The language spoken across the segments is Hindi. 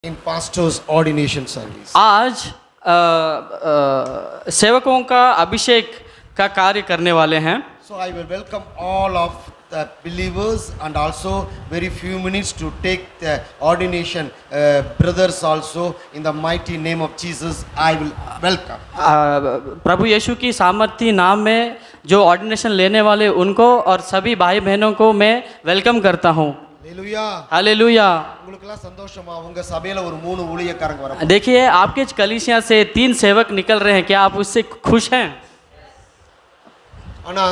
in pastor's ordination service. आज सेवकों का अभिषेक का कार्य करने वाले हैं. So I will welcome all of the believers and also very few minutes to take the ordination brothers also in the mighty name of Jesus I will welcome. प्रभु यीशु की सामर्थी नाम में जो ऑर्डिनेशन लेने वाले उनको और सभी भाई बहनों को मैं वेलकम करता हूँ. Hallelujah. हालेलुया. உங்களுக்கெல்லாம் சந்தோஷமா உங்க சபையில ஒரு 3 ஊழியக்காரங்க வர. देखिए आपके कलीसिया से 3 सेवक निकल रहे हैं. क्या आप उससे खुश हैं? ஆனா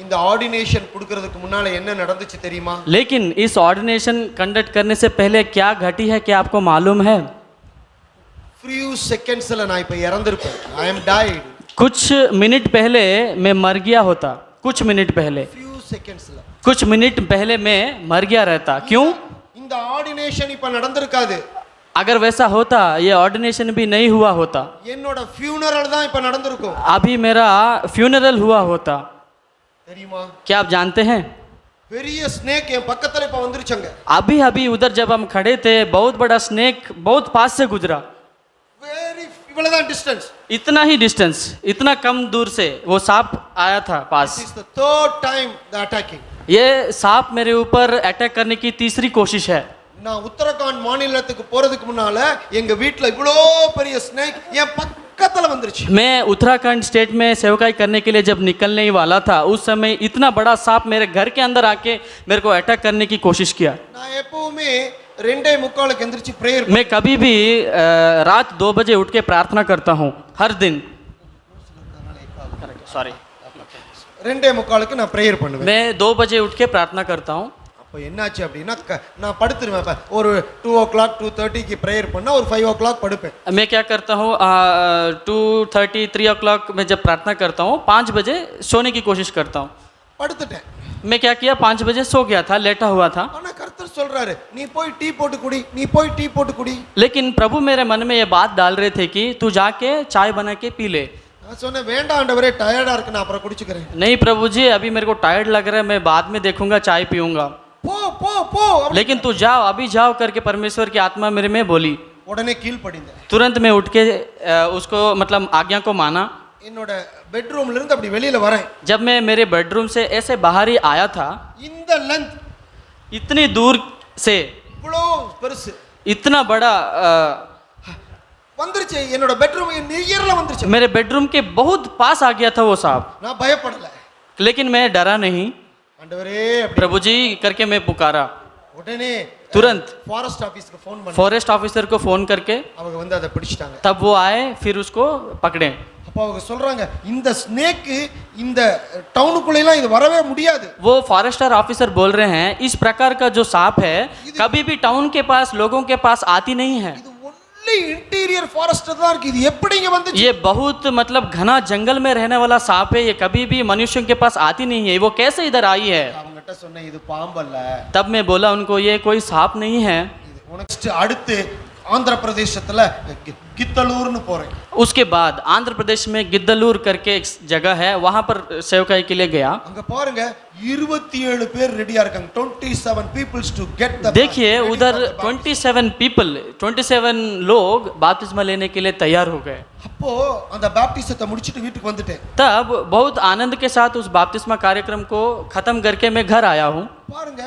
இந்த ஆர்டினேஷன் கொடுக்கிறதுக்கு முன்னால என்ன நடந்துச்சு தெரியுமா? लेकिन इस ऑर्डिनेशन कंडक्ट करने से पहले क्या घटी है क्या आपको मालूम है? few secondsல நான் இப்ப இறந்திருப்பேன். I am died. कुछ मिनट पहले मैं मर गया होता. कुछ मिनट पहले few secondsல कुछ मिनट पहले मैं मर गया रहता. क्यों? இந்த ஆர்டினேஷன் இப்ப நடந்திருக்காது. अगर वैसा होता ये ऑर्डिनेशन भी नहीं हुआ होता. என்னோட ஃபியூனரல் தான் இப்ப நடந்திருக்கும். अभी मेरा फ्यूनरल हुआ होता. தெரியுமா? क्या आप जानते हैं? பெரிய ஸ்னேக் என் பக்கத்துல இப்ப வந்துருச்சுங்க. अभी अभी उधर जब हम खड़े थे बहुत बड़ा स्नेक बहुत पास से गुजरा. वेरी इவ்வளவுதான் डिस्टेंस. इतना ही डिस्टेंस, इतना कम दूर से वो सांप आया था पास. This is the third time the attacking. ये सांप मेरे ऊपर अटैक करने की तीसरी कोशिश है. நான் உத்தரகாண்ட் மாநிலத்துக்கு போறதுக்கு முன்னால எங்க வீட்ல இவ்வளோ பெரிய ஸ்னேக் என் பக்கத்துல வந்துருச்சு. मैं उत्तराखंड स्टेट में सेवकाई करने के लिए जब निकलने ही वाला था उस समय इतना बड़ा सांप मेरे घर के अंदर आके मेरे को अटैक करने की कोशिश किया. நான் எப்பவுமே 2:45 எந்திரிச்சு பிரேயர். मैं कभी भी रात 2 बजे उठ के प्रार्थना करता हूँ हर दिन. सॉरी 2:45 நான் பிரேயர் பண்ணுவேன். मैं 2 बजे उठ के प्रार्थना करता हूँ. அப்போ என்னாச்சு அப்படின்னா நான் படுத்துருவேன். ஒரு 2 o'clock 2:30க்கு பிரேயர் பண்ணா ஒரு 5 o'clock படுப்பேன். मैं क्या करता हूँ 2:30 3 o'clock में जब प्रार्थना करता हूँ 5 बजे सोने की कोशिश करता हूँ. படுத்துட்டேன். मैं क्या किया 5 बजे सो गया था, लेटा हुआ था. ஆனா கர்த்தர் சொல்றாரு நீ போய் டீ போட்டு குடி, நீ போய் டீ போட்டு குடி. लेकिन प्रभु मेरे मन में ये बात डाल रहे थे कि तू जाके चाय बना के पी ले. நான் சொன்னேன் வேண்டாம் ஆண்டவரே டயர்டா இருக்கு நான் அப்புறம் குடிச்சுக்கிறேன். नहीं प्रभु जी अभी मेरे को टायर्ड लग रहा है, मैं बाद में देखूंगा चाय पीऊंगा. போ போ போ. लेकिन तू जाओ अभी जाओ करके परमेश्वर की आत्मा मेरे में बोली. உடனே கீழ் படிந்தேன். तुरंत मैं उठ के उसको मतलब आज्ञा को माना. என்னோட பெட்ரூம்ல இருந்து அப்படி வெளியில வரேன். जब मैं मेरे बेडरूम से ऐसे बाहर ही आया था இந்த லெந்த் इतनी दूर से இவ்வளோ பெருசு इतना बड़ा வந்துருச்சு என்னோட பெட்ரூம் நியர்ல வந்துருச்சு. मेरे बेडरूम के बहुत पास आ गया था वो सांप. நான் பயப்படல. लेकिन मैं डरा नहीं. ஆண்டவரே प्रभु जी करके मैं पुकारा. உடனே तुरंत ஃபாரஸ்ட் ஆபீஸ்க்கு ஃபோன் பண்ணேன். फॉरेस्ट ऑफिसर को फोन करके அவங்க வந்து அதை பிடிச்சிட்டாங்க. तब वो आए फिर उसको पकड़े. அப்போ அவங்க சொல்றாங்க இந்த ஸ்னேக் இந்த டவுனுக்குள்ளேலாம் இது வரவே முடியாது. वो फॉरेस्टर ऑफिसर बोल रहे हैं इस प्रकार का जो सांप है कभी भी टाउन के पास लोगों के पास आती नहीं है. இது ஒன்லி இன்டீரியர் ஃபாரஸ்ட் தான் இருக்கு. இது எப்படிங்க வந்துச்சு? ये बहुत मतलब घना जंगल में रहने वाला सांप है, ये कभी भी मनुष्यों के पास आती नहीं है, वो कैसे इधर आई है? அவங்ககிட்ட சொன்னேன் இது பாம்பல்ல. तब मैं बोला उनको ये कोई सांप नहीं है. இது உனக்கு அடுத்து ஆந்திர பிரதேசத்துல गिद्दलूरनु போறேன். उसके बाद आंध्र प्रदेश में गिद्दलूर करके एक जगह है, वहां पर सेवकाई के लिए गया. அங்க பாருங்க 27 பேர் ரெடியா இருக்காங்க. 27 peoples to get the. देखिए उधर 27 लोग बपतिस्मा लेने के लिए तैयार हो गए. அப்போ அந்த பாப்டிசத்தை முடிச்சிட்டு வீட்டுக்கு வந்துட்டேன். तब बहुत आनंद के साथ उस बपतिस्मा कार्यक्रम को खत्म करके मैं घर आया हूँ. பாருங்க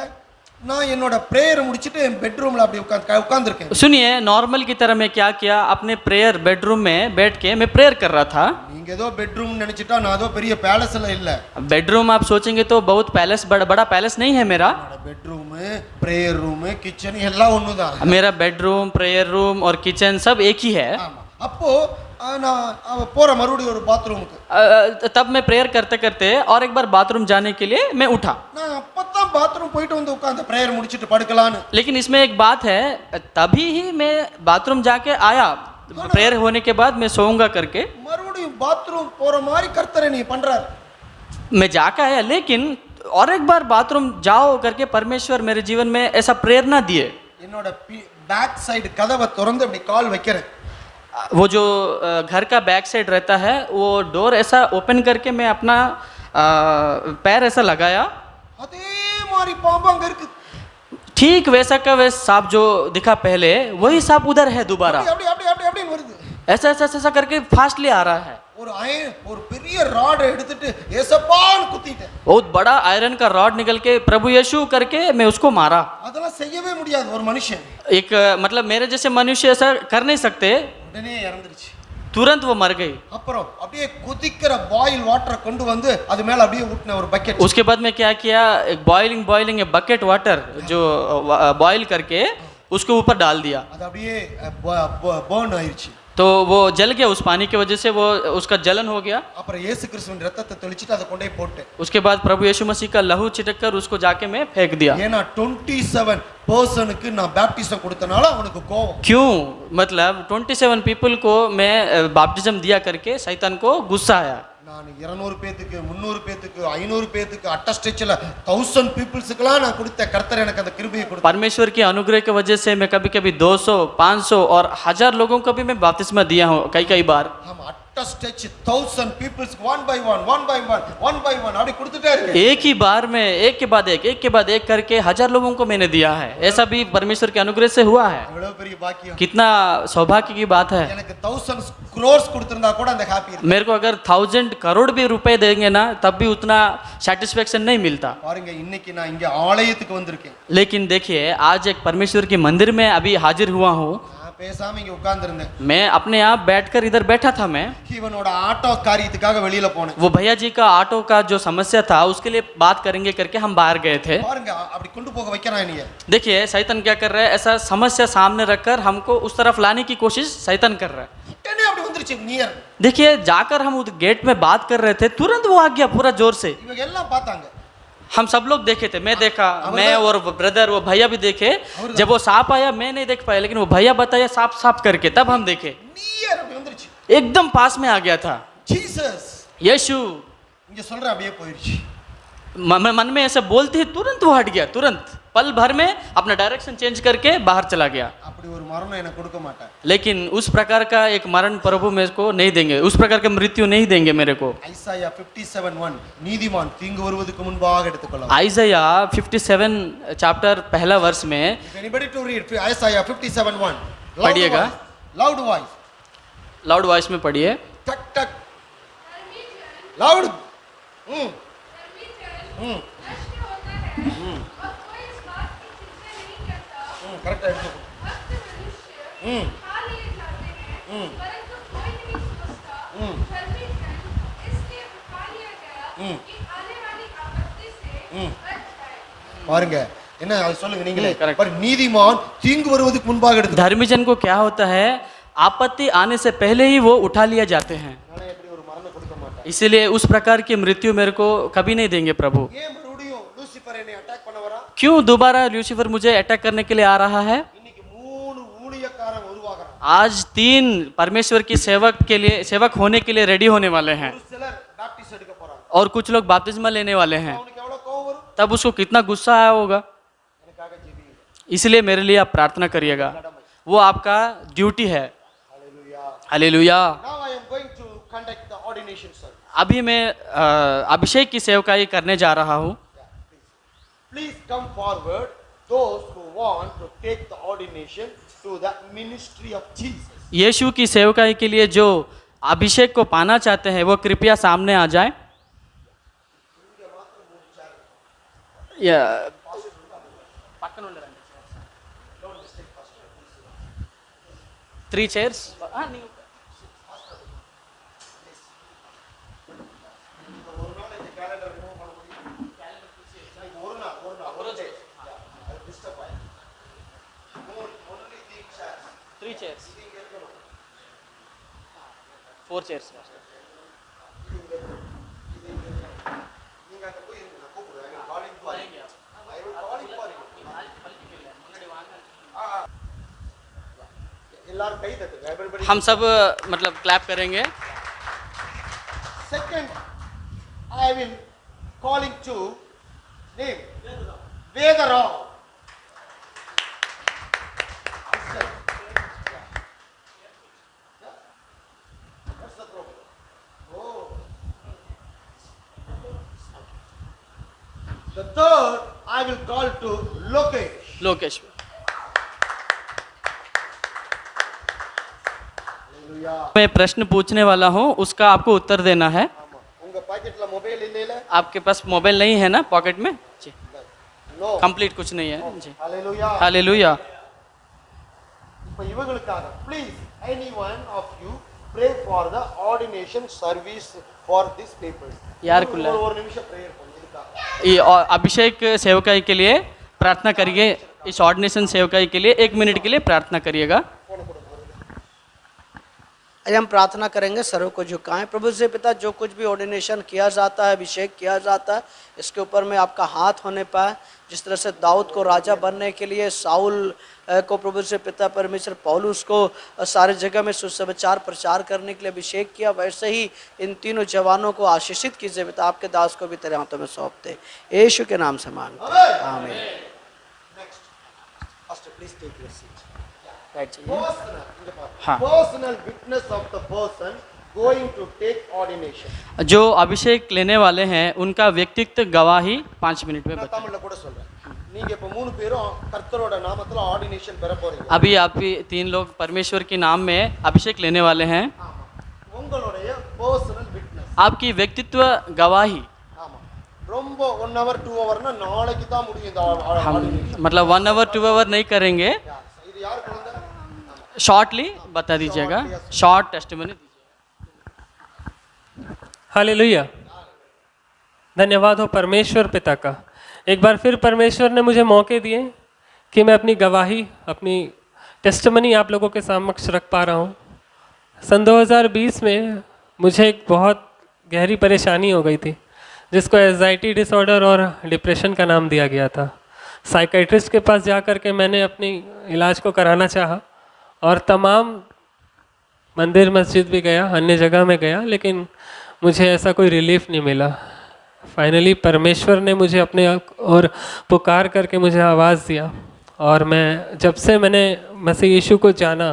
நான் என்னோட பிரேயர் முடிச்சிட்டு என் பெட்ரூம்ல அப்படி உட்கார்ந்திருக்கேன். सुनिए नॉर्मल की तरह मैं क्या किया अपने प्रेयर बेडरूम में बैठ के मैं प्रेयर कर रहा था. நீங்க ஏதோ பெட்ரூம் நினைச்சிட்டா நான் ஏதோ பெரிய பேலஸ்ல இல்ல. बेडरूम आप सोचेंगे तो बहुत पैलेस बड़ा पैलेस नहीं है मेरा. பெட்ரூம் பிரேயர் ரூம் கிச்சன் எல்லாம் ஒண்ணுதான். मेरा बेडरूम प्रेयर रूम और किचन सब एक ही है. ஆமா. அப்போ நான் போற மறுபடியும் ஒரு பாத்ரூமுக்கு. तब मैं प्रेयर करते करते और एक बार बाथरूम जाने के लिए मैं उठा. நான் அப்பதான் பாத்ரூம் போயிட்டு வந்து உட்கார்ந்து பிரேயர் முடிச்சிட்டு படுக்கலான்னு. लेकिन इसमें एक बात है तभी ही मैं बाथरूम जाके आया प्रेयर होने के बाद मैं सोऊंगा करके. மறுபடியும் பாத்ரூம் போற மாதிரி கர்த்தர் நீ பண்றாரு. मैं जाकर आया लेकिन और एक बार बाथरूम जाओ करके परमेश्वर मेरे जीवन में ऐसा प्रेरणा दिए. என்னோட பேக் சைடு கதவை திறந்து அப்படி கால் வைக்கிறேன். वो जो घर का बैक साइड रहता है वो डोर ऐसा ओपन करके मैं अपना पैर ऐसा लगाया. அதே மாதிரி பாம்பு அங்க இருக்கு. ठीक वैसा का वैसा सांप जो दिखा पहले वही सांप उधर है दोबारा। அப்படி அப்படி அப்படி அப்படின்னு வருது. ऐसा ऐसा ऐसा करके फास्टली आ रहा है। ஒரு பெரிய ராட் எடுத்துட்டு ஏசப்பான்னு குத்திட்டேன். बहुत बड़ा आयरन का रॉड निकल के प्रभु यीशु करके मैं उसको मारा। அதெல்லாம் செய்யவே முடியாது ஒரு மனுஷன். एक मतलब मेरे जैसे मनुष्य ऐसा कर नहीं सकते। உடனே இறந்துருச்சு. तुरंत वो मर गई। அப்புறம் அப்படியே கொதிக்கிற பாயில் வாட்டரை கொண்டு வந்து அது மேல அப்படியே ஊத்தின ஒரு பக்கெட். उसके बाद मैं क्या किया, एक बॉइलिंग बकेट वाटर जो बॉईल करके उसके ऊपर डाल दिया। அது அப்படியே பர்ன் ஆயிருச்சு. तो वो जल गया, उस पानी की वजह से वो उसका जलन हो गया। அப்புறம் இயேசு கிறிஸ்துவின் ரத்தத்தை தெளிச்சிட்டு அதை கொண்டே போட்டு. उसके बाद प्रभु यीशु मसीह का लहू छिटक कर उसको जाके मैं फेंक दिया। ஏன்னா 27 पर्सனுக்கு நான் பேப்டிசம் கொடுத்தனால அவனுக்கு கோபம். क्यों? मतलब 27 पीपल को मैं बैप्टिज्म दिया करके शैतान को गुस्सा आया। நான் 200 பேத்துக்கு 300 பேத்துக்கு 500 பேத்துக்கு அட்டஸ்டேஜ்ல 1000 பீப்பிள்ஸ்க்குலாம் நான் கொடுத்த கர்த்தர் எனக்கு அந்த கிருபையை கொடுத்தார். परमेश्वर की अनुग्रह की वजह से मैं कभी कभी 200, 500 और 1000 लोगों को भी मैं बपतिस्मा दिया हूँ कई कई बार। हम अटस्टेज 1000 पीपल्स one by one அப்படி கொடுத்துட்டே இருக்கேன். एक ही बार में एक के बाद एक करके 1000 लोगों को मैंने दिया है। ऐसा भी परमेश्वर के अनुग्रह से हुआ है। எவ்வளவு பெரிய பாக்கியம். कितना सौभाग्य की बात है। எனக்கு 1000 crores கொடுத்திருந்தா கூட அந்த ஹாப்பி இருக்கு. मेरे को अगर 1000 करोड़ भी रुपए देंगे ना तब भी उतना सेटिस्फेक्शन नहीं मिलता। பாருங்க இன்னைக்கு நான் இங்க ஆலயத்துக்கு வந்திருக்கேன். लेकिन देखिए आज एक परमेश्वर के मंदिर में अभी हाजिर हुआ हूँ। நான் பேசாம இங்க உட்கார்ந்திருந்தேன். मैं अपने आप बैठकर इधर बैठा था। मैं இவனோட ஆட்டோ காரியத்துக்காக வெளியில போனேன். वो भैया जी का ऑटो का जो समस्या था उसके लिए बात करेंगे करके हम बाहर गए थे। பாருங்க அப்படி கொண்டு போக வைக்கறான் நீங்க. देखिए शैतान क्या कर रहा है, ऐसा समस्या सामने रखकर हमको उस तरफ लाने की कोशिश शैतान कर रहा है। உடனே அப்படி வந்துருச்சு நியர். देखिए जाकर हम उस गेट में बात कर रहे थे, तुरंत वो आ गया पूरा जोर से। இவங்க எல்லாம் பார்த்தாங்க. हम सब लोग देखे थे, मैं देखा, मैं और वो ब्रदर वो भैया भी देखे। जब वो सांप आया मैं नहीं देख पाया, लेकिन वो भैया बताया सांप सांप करके, तब हम देखे। நியர் அப்படி வந்துருச்சு. एकदम पास में आ गया था ஜீசஸ். यीशु। இங்க சொல்ற அப்படியே போயிருச்சு. मन में ऐसे बोलते ही तुरंत वो हट गया, तुरंत पल भर में अपना डायरेक्शन चेंज करके बाहर चला गया। அப்படி ஒரு மரணம் எனக்கு கொடுக்க மாட்டார். लेकिन उस प्रकार का एक मरण प्रभु मेरे को नहीं देंगे, उस प्रकार का मृत्यु नहीं देंगे मेरे को। ஐசாயா 57:1 நீதிமான் தீங்கு வருவதற்கு முன்பாக எடுத்துக்கொள்ளலாம். आइज़ाया 57 चैप्टर पहला वर्ष में If anybody to read Isaiah 57:1 पढ़िएगा। loud voice लाउड वॉइस में पढ़िए। टक टक loud करेक्ट है பாருங்க என்ன அது சொல்லுங்க நீங்களே. correct. पर நீதிமான் தீங்கு வருவதற்கு முன்பாக எடுத்து धर्मी जन को क्या होता है, आपत्ति आने से पहले ही वो उठा लिया जाते हैं। நானே எப்படி ஒரு மரணம் கொடுக்க மாட்டேன். इसीलिए उस प्रकार की मृत्यु मेरे को कभी नहीं देंगे प्रभु। ஏன் மறுபடியும் லூசிஃபர் என்னை அட்டாக் பண்ண வரா? क्यों दोबारा ल्यूसीफर मुझे अटैक करने के लिए आ रहा है? இன்னைக்கு 3 ஊழியக்காரன் உருவாகுறான். आज 3 परमेश्वर की सेवक होने के लिए रेडी होने वाले हैं ஒரு சிலர் பேப்டிஸ்ட் எடுக்க போறாங்க. और कुछ लोग बपतिस्मा लेने वाले हैं। அவனுக்கு एवढा கோவம் வரும். तब उसको कितना गुस्सा आया होगा। எனக்காக ஜெபிங்க. इसलिए मेरे लिए आप प्रार्थना करिएगा, वो आपका ड्यूटी है। Hallelujah. Hallelujah. Now I am going to conduct the ordination service. अभी मैं अभिषेक की सेवकाई करने जा रहा हूँ। Please come forward those who want to take the ordination to the ministry of Jesus. यीशु की सेवकाई के लिए जो अभिषेक को पाना चाहते हैं वो कृपया सामने आ जाएं। या 3 chairs. Three chairs. 4 chairs. நீங்க அங்க போய் இருங்க, நான் கூப்பிடுறேன். I will call him for you. I will call him for you. எல்லாரும் கை தட்டுங்க. Everybody. हम सब मतलब क्लैप करेंगे। Second, I will calling to name Vedarao. What's the problem? Oh. The third, I will call to Lokesh. Lokesh मैं प्रश्न पूछने वाला हूँ, उसका आपको उत्तर देना है। உங்க பாக்கெட்ல மொபைல் இல்லைல? आपके पास मोबाइल नहीं है ना पॉकेट में जी? नो। कंप्लीट कुछ नहीं है जी। ஹalleluya। हालेलुया। இப்போ இவங்களுக்காக please any one of you pray for the ordination service for this people. यार कुल्ला ஒரு நிமிஷம் ப்ரேயர் பண்ணுங்க இதுக்காக। ये और अभिषेक सेवकाई के लिए प्रार्थना करिए। इस ऑर्डिनेशन सेवकाई के लिए 1 मिनट के लिए प्रार्थना करिएगा। आज हम प्रार्थना करेंगे, सरों को झुकाएं। प्रभु से पिता, जो कुछ भी ऑर्डिनेशन किया जाता है, अभिषेक किया जाता है, इसके ऊपर में आपका हाथ होने पाए। जिस तरह से दाऊद को राजा बनने के लिए, साउल को प्रभु से पिता परमेश्वर पौलुस को सारे जगह में सुसमाचार प्रचार करने के लिए अभिषेक किया, वैसे ही इन तीनों जवानों को आशीषित कीजिए पिता। आपके दास को भी तेरे हाथों में सौंपते यीशु के नाम से मांगते हैं, आमीन। Pastor, please take your seat. बैठ जाइए। हाँ। हाँ। Personal witness of the person going to take ordination. जो अभिषेक लेने वाले हैं उनका व्यक्तित्व गवाही 5 मिनट में நான் बताएं। தமிழ்ல கூட சொல்றேன்। நீங்க இப்ப மூணு பேரும் கர்த்தரோட நாமத்துல ஆர்டினேஷன் பெற போறீங்க। अभी आप 3 लोग परमेश्वर के नाम में अभिषेक लेने वाले हैं। ஆமா। உங்களுடைய personal witness। आपकी व्यक्तित्व गवाही ஆமா। ரொம்ப 1 hour 2 hourனா நாளைக்கு தான் முடியும் இந்த हम ஆர்டினேஷன்। मतलब 1 आवर 2 आवर नहीं करेंगे, இது யார் குழந்தை? शॉर्टली बता दीजिएगा, शॉर्ट टेस्टिमनी दीजिए। हालेलुया। धन्यवाद हो परमेश्वर पिता का। एक बार फिर परमेश्वर ने मुझे मौके दिए कि मैं अपनी गवाही, अपनी टेस्टिमनी आप लोगों के समक्ष रख पा रहा हूँ। सन 2020 में मुझे एक बहुत गहरी परेशानी हो गई थी, जिसको एंजाइटी डिसऑर्डर और डिप्रेशन का नाम दिया गया था। साइकेट्रिस्ट के पास जा कर के मैंने अपनी इलाज को कराना चाहा और तमाम मंदिर मस्जिद भी गया, अन्य जगह में गया, लेकिन मुझे ऐसा कोई रिलीफ नहीं मिला। फाइनली परमेश्वर ने मुझे अपने और पुकार करके मुझे आवाज़ दिया, और मैं जब से मैंने मसीह यीशु को जाना,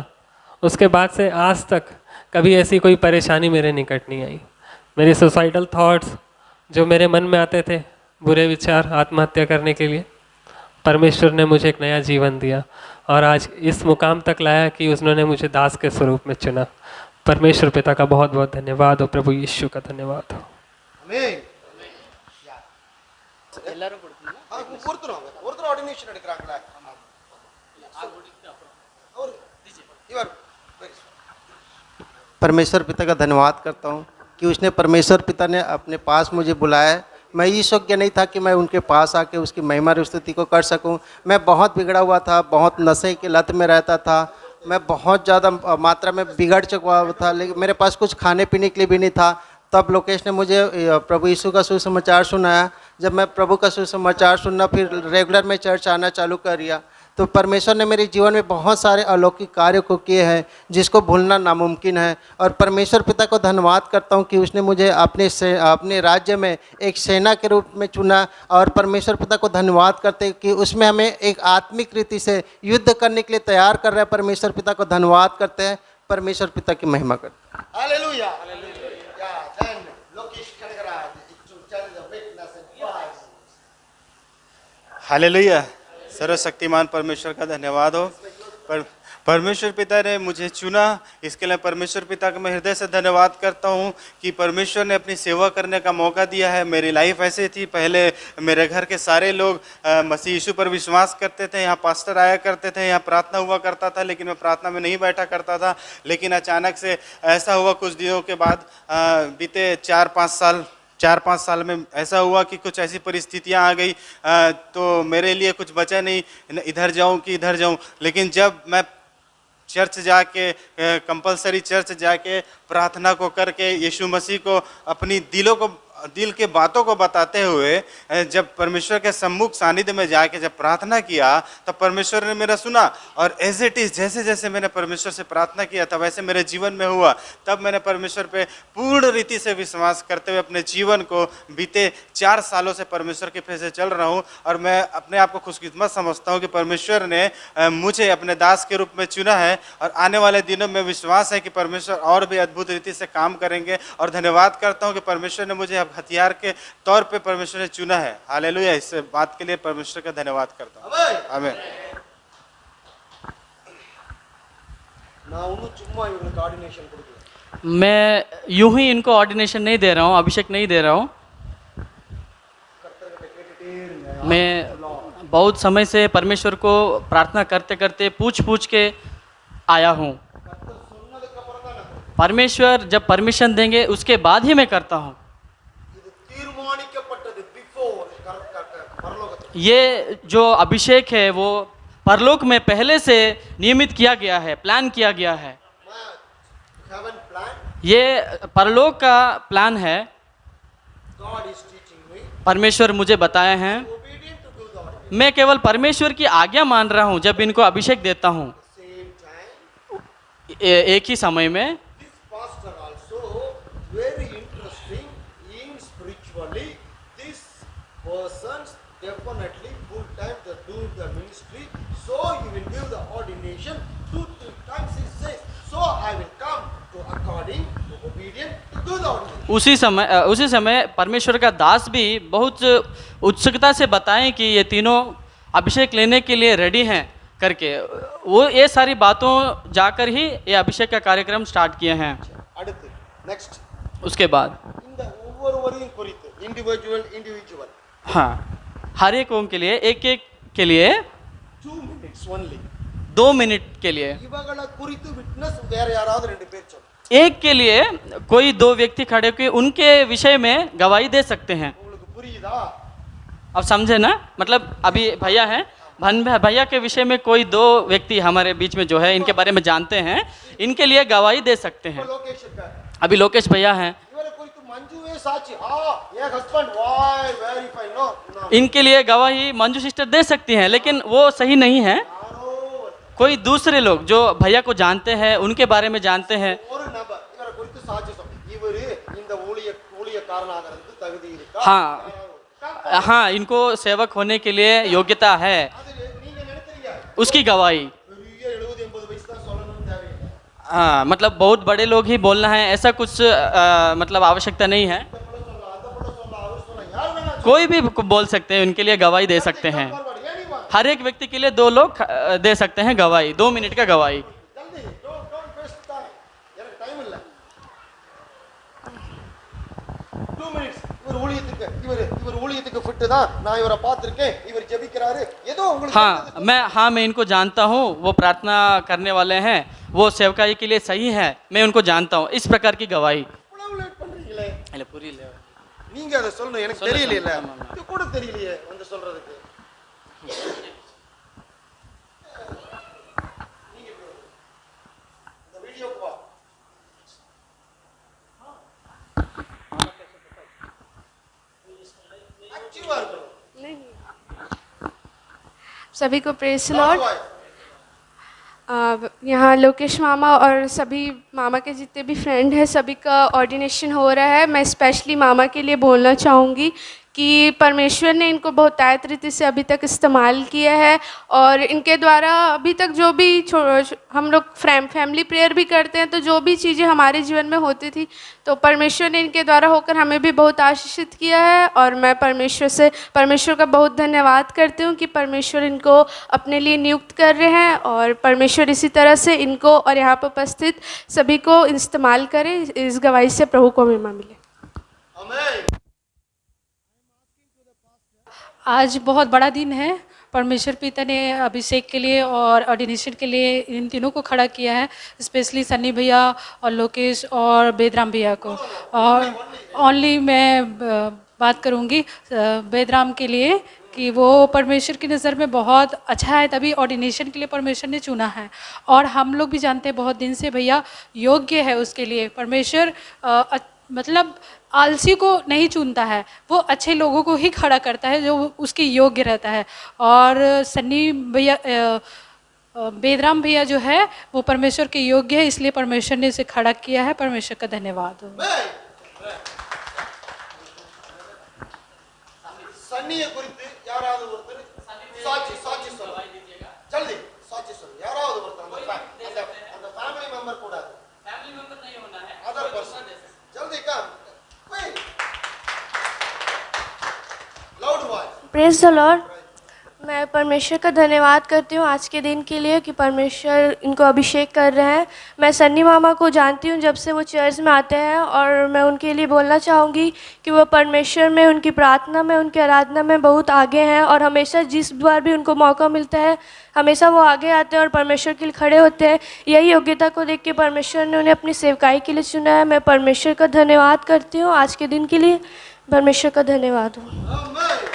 उसके बाद से आज तक कभी ऐसी कोई परेशानी मेरे निकट नहीं आई। मेरे सुसाइडल थॉट्स जो मेरे मन में आते थे, बुरे विचार, आत्महत्या करने के लिए, परमेश्वर ने मुझे एक नया जीवन दिया और आज इस मुकाम तक लाया कि उन्होंने मुझे दास के स्वरूप में चुना। परमेश्वर पिता का बहुत बहुत धन्यवाद हो, प्रभु यीशु का धन्यवाद हो। ஆமென்। ஒருத்தர் ஆர்டினேஷன் எடுக்கறாங்களா? परमेश्वर पिता का धन्यवाद करता हूँ कि उसने परमेश्वर पिता ने अपने पास मुझे बुलाया है। मैं इस योग्य नहीं था कि मैं उनके पास आके उसकी महिमा और स्तुति को कर सकूं। मैं बहुत बिगड़ा हुआ था, बहुत नशे की लत में रहता था, मैं बहुत ज़्यादा मात्रा में बिगड़ चुका हुआ था, लेकिन मेरे पास कुछ खाने पीने के लिए भी नहीं था। तब लोकेश ने मुझे प्रभु यीशु का सुसमाचार सुनाया। जब मैं प्रभु का सुसमाचार सुनना, फिर रेगुलर में चर्च आना चालू कर दिया, तो परमेश्वर ने मेरे जीवन में बहुत सारे अलौकिक कार्यों को किए हैं जिसको भूलना नामुमकिन है। और परमेश्वर पिता को धन्यवाद करता हूं कि उसने मुझे अपने राज्य में एक सेना के रूप में चुना। और परमेश्वर पिता को धन्यवाद करते हैं कि उसमें हमें एक आत्मिक रीति से युद्ध करने के लिए तैयार कर रहे हैं। परमेश्वर पिता को धन्यवाद करते हैं, परमेश्वर पिता की महिमा करते हैं। Hallelujah. Yeah, then Lokesh Kanagaraj to tell the witness and voice. Hallelujah. सर्वशक्तिमान परमेश्वर का धन्यवाद हो। परमेश्वर पिता ने मुझे चुना, इसके लिए परमेश्वर पिता का मैं हृदय से धन्यवाद करता हूँ कि परमेश्वर ने अपनी सेवा करने का मौका दिया है। मेरी लाइफ ऐसी थी, पहले मेरे घर के सारे लोग मसीह यीशु पर विश्वास करते थे, यहाँ पास्टर आया करते थे, यहाँ प्रार्थना हुआ करता था, लेकिन मैं प्रार्थना में नहीं बैठा करता था। लेकिन अचानक से ऐसा हुआ, कुछ दिनों के बाद बीते 4-5 साल में ऐसा हुआ कि कुछ ऐसी परिस्थितियां आ गई, तो मेरे लिए कुछ बचा नहीं, इधर जाऊं कि इधर जाऊं। लेकिन जब मैं चर्च जाके, कंपलसरी चर्च जाके प्रार्थना को करके यीशु मसीह को अपनी दिल के बातों को बताते हुए जब परमेश्वर के सम्मुख सानिध्य में जाके जब प्रार्थना किया, तब परमेश्वर ने मेरा सुना। और एज इट इज, जैसे जैसे मैंने परमेश्वर से प्रार्थना किया था वैसे मेरे जीवन में हुआ। तब मैंने परमेश्वर पे पूर्ण रीति से विश्वास करते हुए अपने जीवन को बीते 4 सालों से परमेश्वर के पैसे चल रहा हूँ। और मैं अपने आप को खुशकिस्मत समझता हूँ कि परमेश्वर ने मुझे अपने दास के रूप में चुना है। और आने वाले दिनों में विश्वास है कि परमेश्वर और भी अद्भुत रीति से काम करेंगे। और धन्यवाद करता हूँ कि परमेश्वर ने मुझे हथियार के तौर पे परमेश्वर ने चुना है। हालेलुया। इस बात के लिए परमेश्वर का धन्यवाद करता हूँ। आमीन। நான் ஒன்றும் சும்மா இவங்களுக்கு ஆர்டினேஷன் கொடுக்கல. मैं यूं ही इनको ऑर्डिनेशन नहीं दे रहा हूँ, अभिषेक नहीं दे रहा हूँ। मैं बहुत समय से परमेश्वर को प्रार्थना करते करते पूछ पूछ के आया हूँ। परमेश्वर जब परमिशन देंगे उसके बाद ही मैं करता हूँ। இது தீர்மானிக்கப்பட்டது பிஃபோர் பரலோகத்தில். ये जो अभिषेक है वो परलोक में पहले से नियमित किया गया है, प्लान किया गया है। heaven plan, ये परलोक का प्लान है। God is teaching me परमेश्वर मुझे बताए हैं, obedient to do the ordination. मैं केवल परमेश्वर की आज्ञा मान रहा हूँ जब इनको अभिषेक देता हूँ। Same time, एक ही समय में this pastor also very interesting in spiritually. This persons definitely full time they do the ministry. So you will give the ordination 2-3 times. He says, so I will come to according to obedient to do the ordination. उसी समय परमेश्वर का दास भी बहुत उत्सुकता से बताएं कि ये तीनों अभिषेक लेने के लिए रेडी हैं करके, वो ये सारी बातों जाकर ही ये अभिषेक का कार्यक्रम स्टार्ट किए हैं। அடுத்து next उसके बाद இந்த ஒவ்வொருவரையும் குறித்து individual हाँ, हर एक ओम के लिए एक के लिए 2 minutes only. 2 मिनट के लिए இவங்களை குறித்து விட்னஸ் வேற யாராவது 2 பேர் சொல்லு. एक के लिए कोई 2 व्यक्ति खड़े होकर उनके विषय में गवाही दे सकते हैं। உங்களுக்கு புரியுதா? अब समझे ना, मतलब अभी भैया हैं, भैया के विषय में कोई 2 व्यक्ति हमारे बीच में जो है इनके बारे में जानते हैं, इनके लिए गवाही दे सकते हैं। லோகேஷ் இருக்காரு. अभी लोकेश भैया हैं, இவரை குறித்து மஞ்சுவே சாட்சி. ये हस्बैंड वाई वेरीफाई नो. इनके लिए गवाही मंजू सिस्टर दे सकती हैं, लेकिन वो सही नहीं है। कोई दूसरे लोग जो भैया को जानते हैं, उनके बारे में जानते हैं, ஒரு நபர் இவரை குறித்து சாட்சி சொல்ல. இவரு இந்த ஊழியக்காரனாகிறதுக்கு தகுதி இருக்கா? हाँ हाँ, इनको सेवक होने के लिए योग्यता है, அது நீங்க நினைக்கிறீங்க. उसकी गवाही। பெரிய 70-80 வயசு தான் சொல்லணும்னு தேவையில்லை. हाँ, मतलब बहुत बड़े लोग ही बोलना है ऐसा कुछ मतलब आवश्यकता नहीं है। அந்த புள்ள சொல்ல அவர் சொல்ல யார் வேணா कोई भी बोल सकते हैं, उनके लिए गवाही दे सकते हैं। சொல்லுவார். ஏன் நீ வா? हर एक व्यक्ति के लिए 2 लोग दे सकते हैं गवाही, 2 मिनट का गवाही। ஜல்தி don't waste time. எனக்கு டைம் இல்ல. 2 minutes. இவர் ஊழியத்துக்கு ஃபிட் தான். நான் இவரை பார்த்திருக்கேன். இவர் ஜெபிக்கிறாரு. ஏதோ உங்களுக்கு हाँ मैं इनको जानता हूँ, वो प्रार्थना करने वाले हैं, वो सेवकाई के लिए सही है, मैं उनको जानता हूँ, इस प्रकार की गवाही। இவ்வளவு லேட் பண்றீங்களே. पूरी நீங்க அதை சொல்லணும். எனக்கு தெரியல. இது கூட தெரியலையே வந்து சொல்றதுக்கு. இந்த வீடியோக்கு வா. ஆக்டிவா இருக்கணும். सभी को प्रेज लॉर्ड। यहाँ लोकेश मामा और सभी मामा के जितने भी फ्रेंड हैं सभी का ऑर्डिनेशन हो रहा है। मैं स्पेशली मामा के लिए बोलना चाहूँगी कि परमेश्वर ने इनको बहुत आयत रीति से अभी तक इस्तेमाल किया है और इनके द्वारा अभी तक जो भी हम लोग फैमिली प्रेयर भी करते हैं तो जो भी चीज़ें हमारे जीवन में होती थी तो परमेश्वर ने इनके द्वारा होकर हमें भी बहुत आशीषित किया है और मैं परमेश्वर का बहुत धन्यवाद करती हूँ कि परमेश्वर इनको अपने लिए नियुक्त कर रहे हैं और परमेश्वर इसी तरह से इनको और यहाँ पर उपस्थित सभी को इस्तेमाल करें। इस गवाही से प्रभु को महिमा मिले। ஆமென். आज बहुत बड़ा दिन है। परमेश्वर पिता ने अभिषेक के लिए और ऑर्डिनेशन के लिए इन तीनों को खड़ा किया है, स्पेशली सन्नी भैया और लोकेश और बेदराम भैया को। और ओनली मैं बात करूंगी बेदराम के लिए कि वो परमेश्वर की नज़र में बहुत अच्छा है, तभी ऑर्डिनेशन के लिए परमेश्वर ने चुना है। और हम लोग भी जानते हैं बहुत दिन से भैया योग्य है उसके लिए। परमेश्वर मतलब आलसी को नहीं चुनता है, वो अच्छे लोगों को ही खड़ा करता है जो उसके योग्य रहता है। और सन्नी भैया बेदराम भैया जो है वो परमेश्वर के योग्य है, इसलिए परमेश्वर ने इसे खड़ा किया है। परमेश्वर का धन्यवाद हो। சன்னியை குறித்து யாராவது ஒருத்தர் சாட்சி சொல்லுங்க. ஜல்தி சாட்சி சொல்லுங்க. யாராவது ஒருத்தர் அந்த ஃபேமிலி மெம்பர் கூடாது. फैमिली मेंबर नहीं होना है, अदर पर्सन जल्दी कम. Praise the Lord. मैं परमेश्वर का धन्यवाद करती हूँ आज के दिन के लिए कि परमेश्वर इनको अभिषेक कर रहे हैं। मैं सन्नी मामा को जानती हूँ जब से वो चर्च में आते हैं, और मैं उनके लिए बोलना चाहूँगी कि वो परमेश्वर में, उनकी प्रार्थना में, उनकी आराधना में बहुत आगे हैं, और हमेशा जिस बार भी उनको मौका मिलता है हमेशा वो आगे आते हैं और परमेश्वर के लिए खड़े होते हैं। यही योग्यता को देख के परमेश्वर ने उन्हें अपनी सेवकाई के लिए चुना है। मैं परमेश्वर का धन्यवाद करती हूँ आज के दिन के लिए। परमेश्वर का धन्यवाद हो।